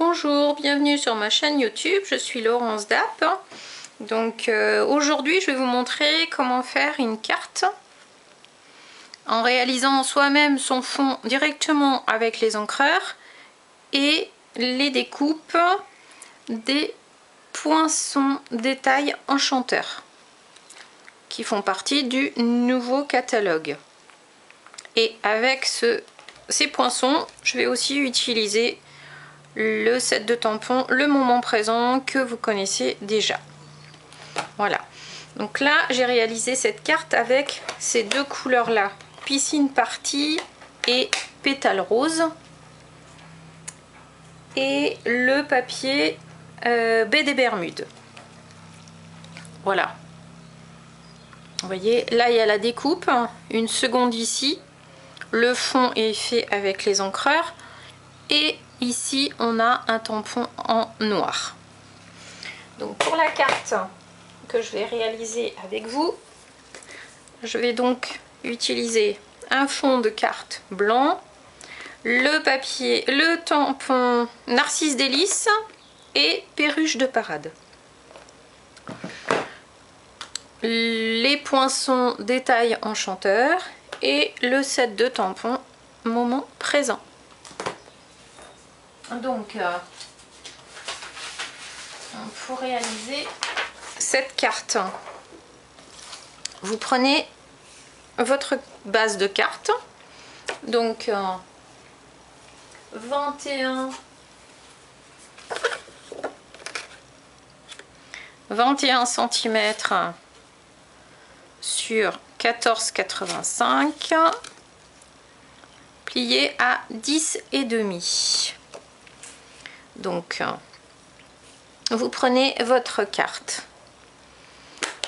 Bonjour, bienvenue sur ma chaîne YouTube, je suis Laurence Dapp. Donc aujourd'hui je vais vous montrer comment faire une carte en réalisant soi-même son fond directement avec les encreurs et les découpes des poinçons détail enchanteurs qui font partie du nouveau catalogue. Et avec ces poinçons, je vais aussi utiliser le set de tampons Le Moment Présent que vous connaissez déjà. Voilà, donc là j'ai réalisé cette carte avec ces deux couleurs là, Piscine Party et Pétale Rose, et le papier Baie des Bermudes. Voilà, vous voyez là il y a la découpe, une seconde ici, le fond est fait avec les encreurs et ici on a un tampon en noir. Donc pour la carte que je vais réaliser avec vous, je vais donc utiliser un fond de carte blanc, le papier, le tampon Narcisse Délices et Perruche de Parade. Les poinçons détail enchanteurs et le set de tampons Moment Présent. Donc, pour réaliser cette carte, vous prenez votre base de carte, donc 21 cm sur 14,85, plié à 10,5. Donc vous prenez votre carte,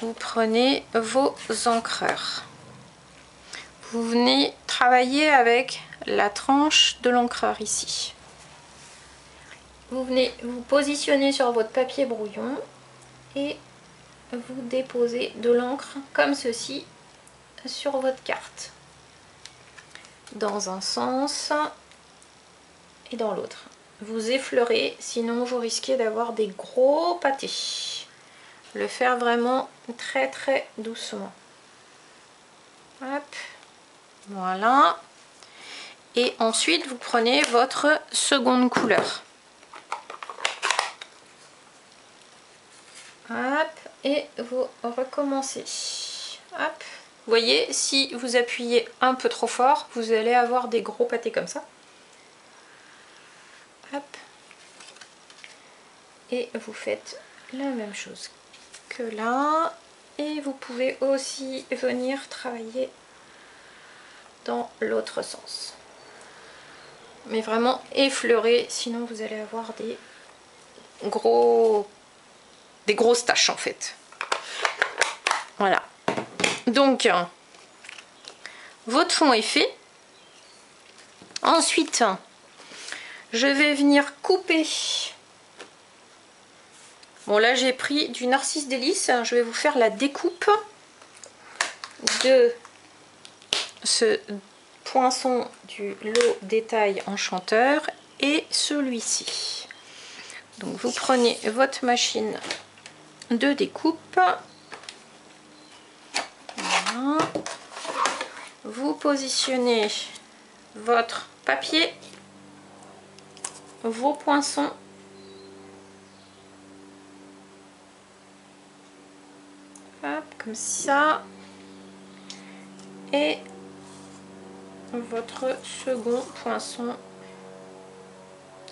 vous prenez vos encreurs, vous venez travailler avec la tranche de l'encreur ici, vous venez vous positionner sur votre papier brouillon et vous déposez de l'encre comme ceci sur votre carte, dans un sens et dans l'autre. Vous effleurez, sinon vous risquez d'avoir des gros pâtés. Le faire vraiment très doucement. Hop, voilà. Et ensuite vous prenez votre seconde couleur. Hop, et vous recommencez. Hop. Vous voyez, si vous appuyez un peu trop fort, vous allez avoir des gros pâtés comme ça. Hop. Et vous faites la même chose que là, et vous pouvez aussi venir travailler dans l'autre sens, mais vraiment effleurer, sinon vous allez avoir des grosses taches en fait. Voilà, donc votre fond est fait. Ensuite je vais venir couper. Bon, là j'ai pris du Narcisse Délices, je vais vous faire la découpe de ce poinçon du lot détail enchanteur et celui-ci. Donc vous prenez votre machine de découpe, voilà. Vous positionnez votre papier, vos poinçons, hop, comme ça, et votre second poinçon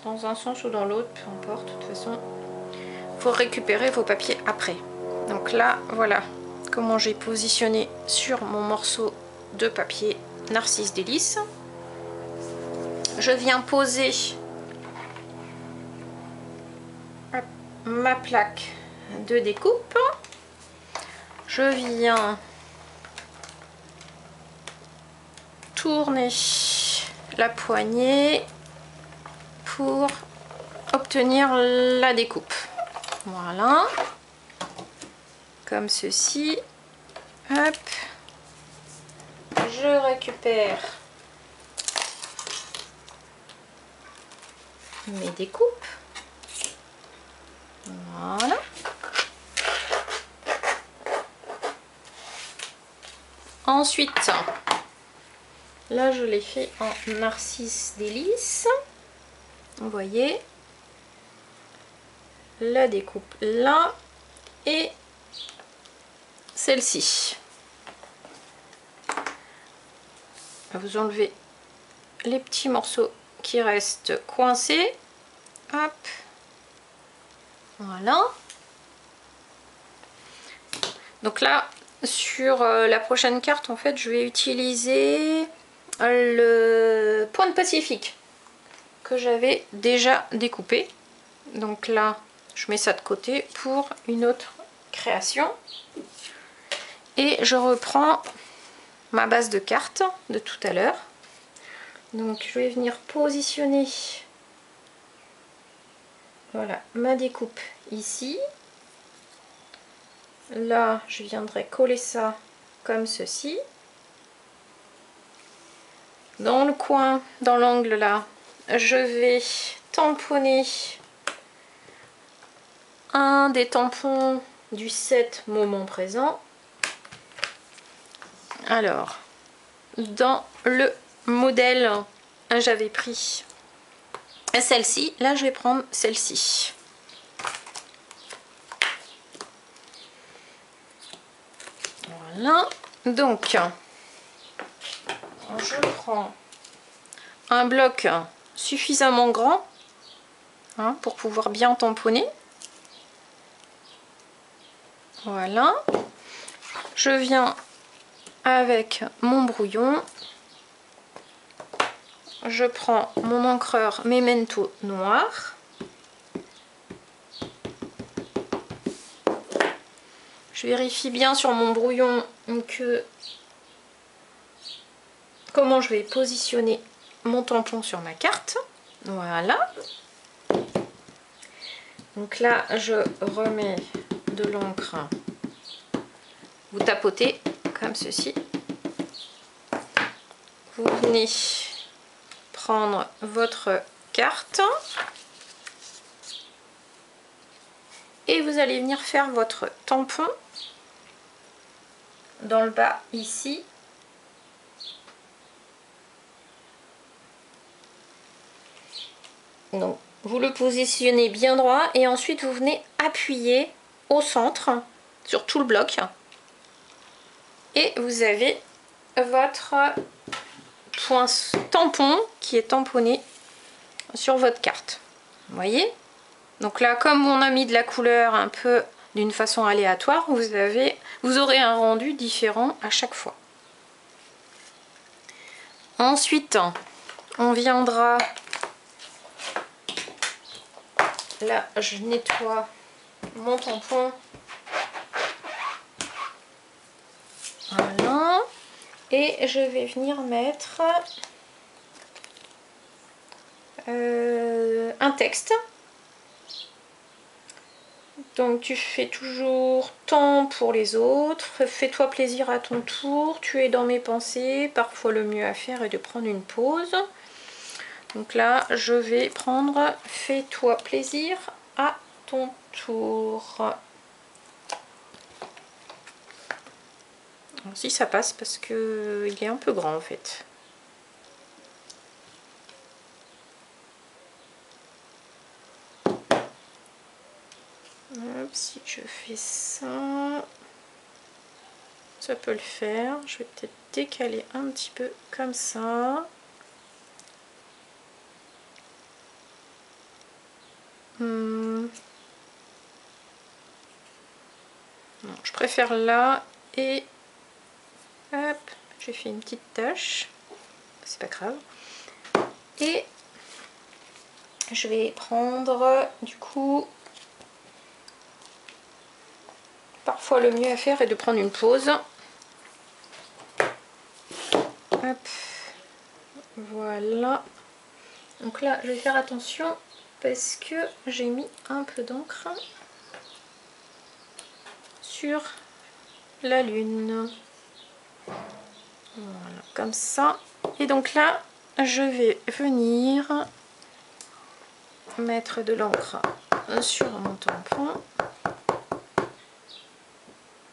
dans un sens ou dans l'autre, peu importe, de toute façon faut récupérer vos papiers après. Donc là voilà comment j'ai positionné sur mon morceau de papier Narcisse Délices. Je viens poser ma plaque de découpe, je viens tourner la poignée pour obtenir la découpe. Voilà, comme ceci. Hop, je récupère mes découpes. Voilà. Ensuite, là je l'ai fait en narcisse délice. Vous voyez la découpe là et celle-ci. Vous enlevez les petits morceaux qui restent coincés. Hop. Voilà. Donc là, sur la prochaine carte, en fait, je vais utiliser le point de Pacifique que j'avais déjà découpé. Donc là, je mets ça de côté pour une autre création. Et je reprends ma base de carte de tout à l'heure. Donc je vais venir positionner, voilà, ma découpe ici. Là, je viendrai coller ça comme ceci. Dans le coin, dans l'angle là, je vais tamponner un des tampons du set moment présent. Alors, dans le modèle, j'avais pris celle-ci. Là, je vais prendre celle-ci. Voilà. Donc, je prends un bloc suffisamment grand hein, pour pouvoir bien tamponner. Voilà. Je viens avec mon brouillon. Je prends mon encreur Memento noir. Je vérifie bien sur mon brouillon que comment je vais positionner mon tampon sur ma carte. Voilà. Donc là, je remets de l'encre. Vous tapotez comme ceci. Vous venez prendre votre carte et vous allez venir faire votre tampon dans le bas ici. Donc vous le positionnez bien droit et ensuite vous venez appuyer au centre sur tout le bloc et vous avez votre point tampon qui est tamponné sur votre carte. Vous voyez? Donc là, comme on a mis de la couleur un peu d'une façon aléatoire, vous aurez un rendu différent à chaque fois. Ensuite, on viendra, là je nettoie mon tampon, voilà, et je vais venir mettre un texte. Donc tu fais toujours tant pour les autres, fais-toi plaisir à ton tour, tu es dans mes pensées, parfois le mieux à faire est de prendre une pause. Donc là je vais prendre fais-toi plaisir à ton tour. Alors, si ça passe parce que il est un peu grand en fait. Hop, si je fais ça, ça peut le faire. Je vais peut-être décaler un petit peu comme ça. Non, je préfère là et hop, j'ai fait une petite tache, c'est pas grave. Et je vais prendre du coup, parfois le mieux à faire est de prendre une pause. Hop, voilà. Donc là, je vais faire attention parce que j'ai mis un peu d'encre sur la lune. Voilà, comme ça. Et donc là, je vais venir mettre de l'encre sur mon tampon.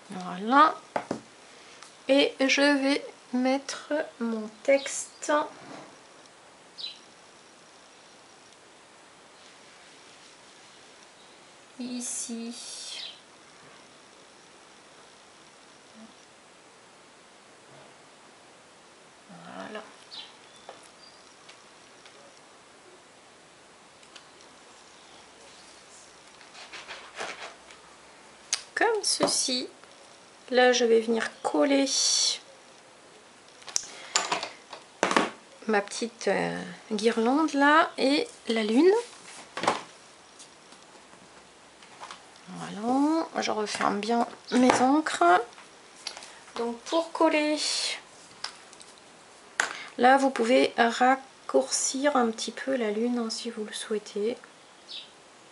Voilà. Et je vais mettre mon texte ici. Voilà. Comme ceci. Là, je vais venir coller ma petite guirlande là et la lune. Voilà, je referme bien mes encres. Donc pour coller, là vous pouvez raccourcir un petit peu la lune hein, si vous le souhaitez.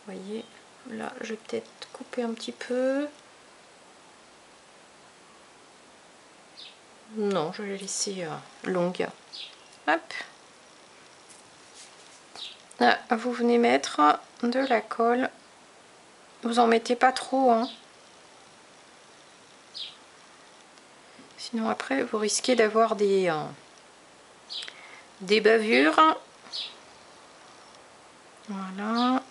Vous voyez, là je vais peut-être couper un petit peu. Non, je vais laisser longue. Hop. Là, vous venez mettre de la colle. Vous en mettez pas trop, hein. Sinon après vous risquez d'avoir des bavures. Voilà.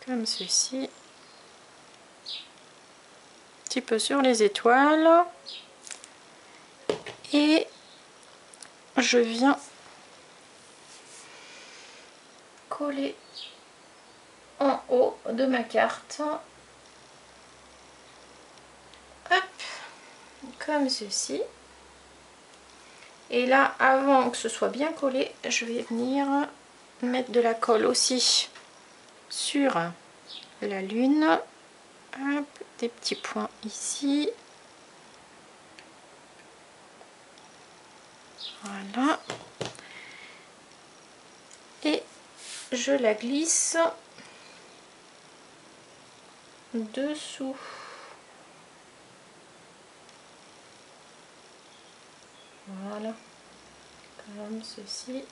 Comme ceci. Un petit peu sur les étoiles. Et je viens coller en haut de ma carte. Hop, comme ceci. Et là, avant que ce soit bien collé, je vais venir mettre de la colle aussi sur la lune. Hop, des petits points ici. Voilà. Et je la glisse dessous. Voilà. Comme ceci.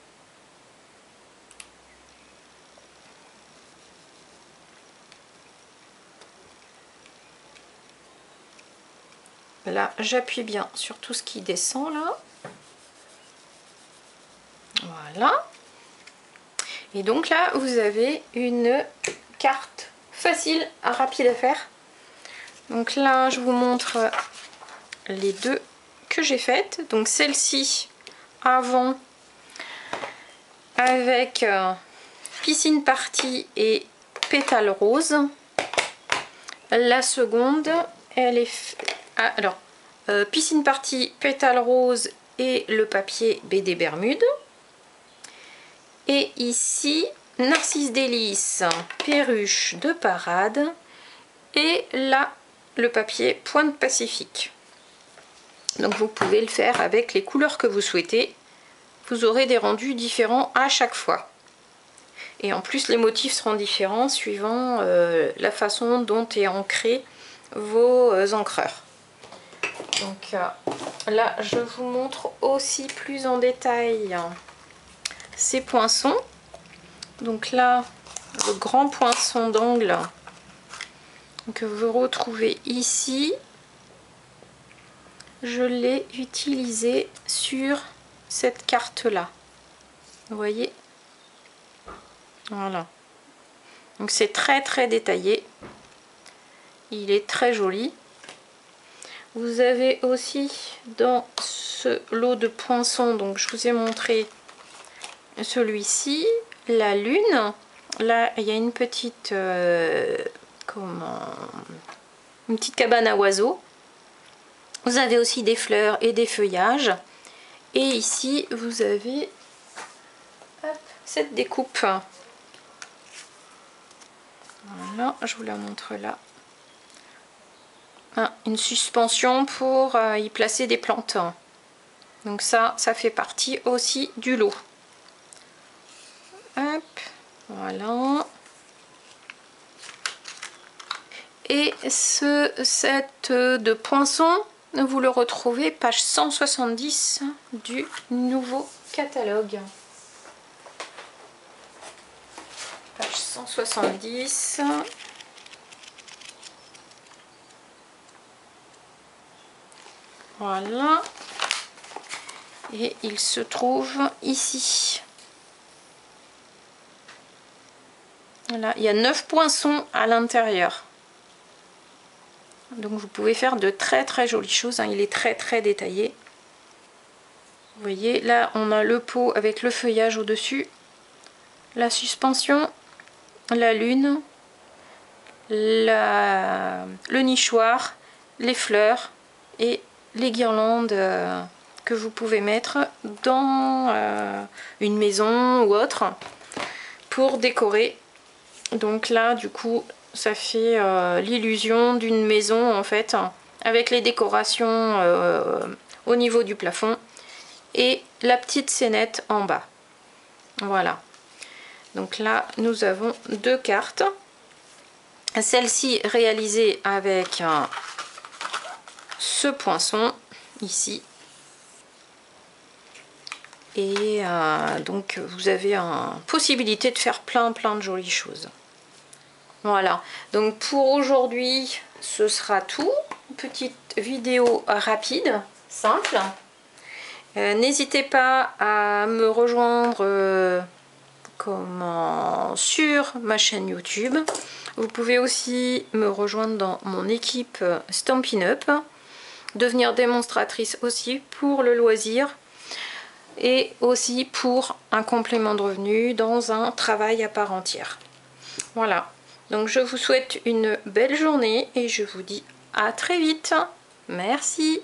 Là, j'appuie bien sur tout ce qui descend là. Voilà. Et donc là, vous avez une carte facile, rapide à faire. Donc là, je vous montre les deux que j'ai faites. Donc celle-ci avant avec piscine party et pétales roses. La seconde, elle est alors piscine party, pétales roses et le papier BD Bermude. Et ici, Narcisse Délice, perruche de parade. Et là, le papier Pointe Pacifique. Donc vous pouvez le faire avec les couleurs que vous souhaitez. Vous aurez des rendus différents à chaque fois. Et en plus, les motifs seront différents suivant la façon dont est ancré vos encreurs. Donc là, je vous montre aussi plus en détail ces poinçons. Donc là, le grand poinçon d'angle que vous retrouvez ici, je l'ai utilisé sur cette carte là. Vous voyez, voilà. Donc c'est très détaillé. Il est très joli. Vous avez aussi dans ce lot de poinçons, donc je vous ai montré celui-ci, la lune. Là, il y a une petite une petite cabane à oiseaux. Vous avez aussi des fleurs et des feuillages. Et ici, vous avez cette découpe. Voilà, je vous la montre là. Une suspension pour y placer des plantes. Donc ça fait partie aussi du lot. Hop, voilà. Et ce set de poinçons, vous le retrouvez page 170 du nouveau catalogue. Page 170. Voilà. Et il se trouve ici. Voilà, il y a 9 poinçons à l'intérieur. Donc vous pouvez faire de très très jolies choses, hein. Il est très très détaillé. Vous voyez, là on a le pot avec le feuillage au-dessus, la suspension, la lune, le nichoir, les fleurs et les guirlandes que vous pouvez mettre dans une maison ou autre pour décorer. Donc là du coup ça fait l'illusion d'une maison en fait, avec les décorations au niveau du plafond et la petite scénette en bas. Voilà, donc là nous avons 2 cartes, celle-ci réalisée avec ce poinçon ici, et donc vous avez possibilité de faire plein de jolies choses. Voilà, donc pour aujourd'hui ce sera tout. Petite vidéo rapide, simple. N'hésitez pas à me rejoindre sur ma chaîne YouTube. Vous pouvez aussi me rejoindre dans mon équipe Stampin' Up, devenir démonstratrice aussi pour le loisir et aussi pour un complément de revenu dans un travail à part entière. Voilà, donc je vous souhaite une belle journée et je vous dis à très vite. Merci.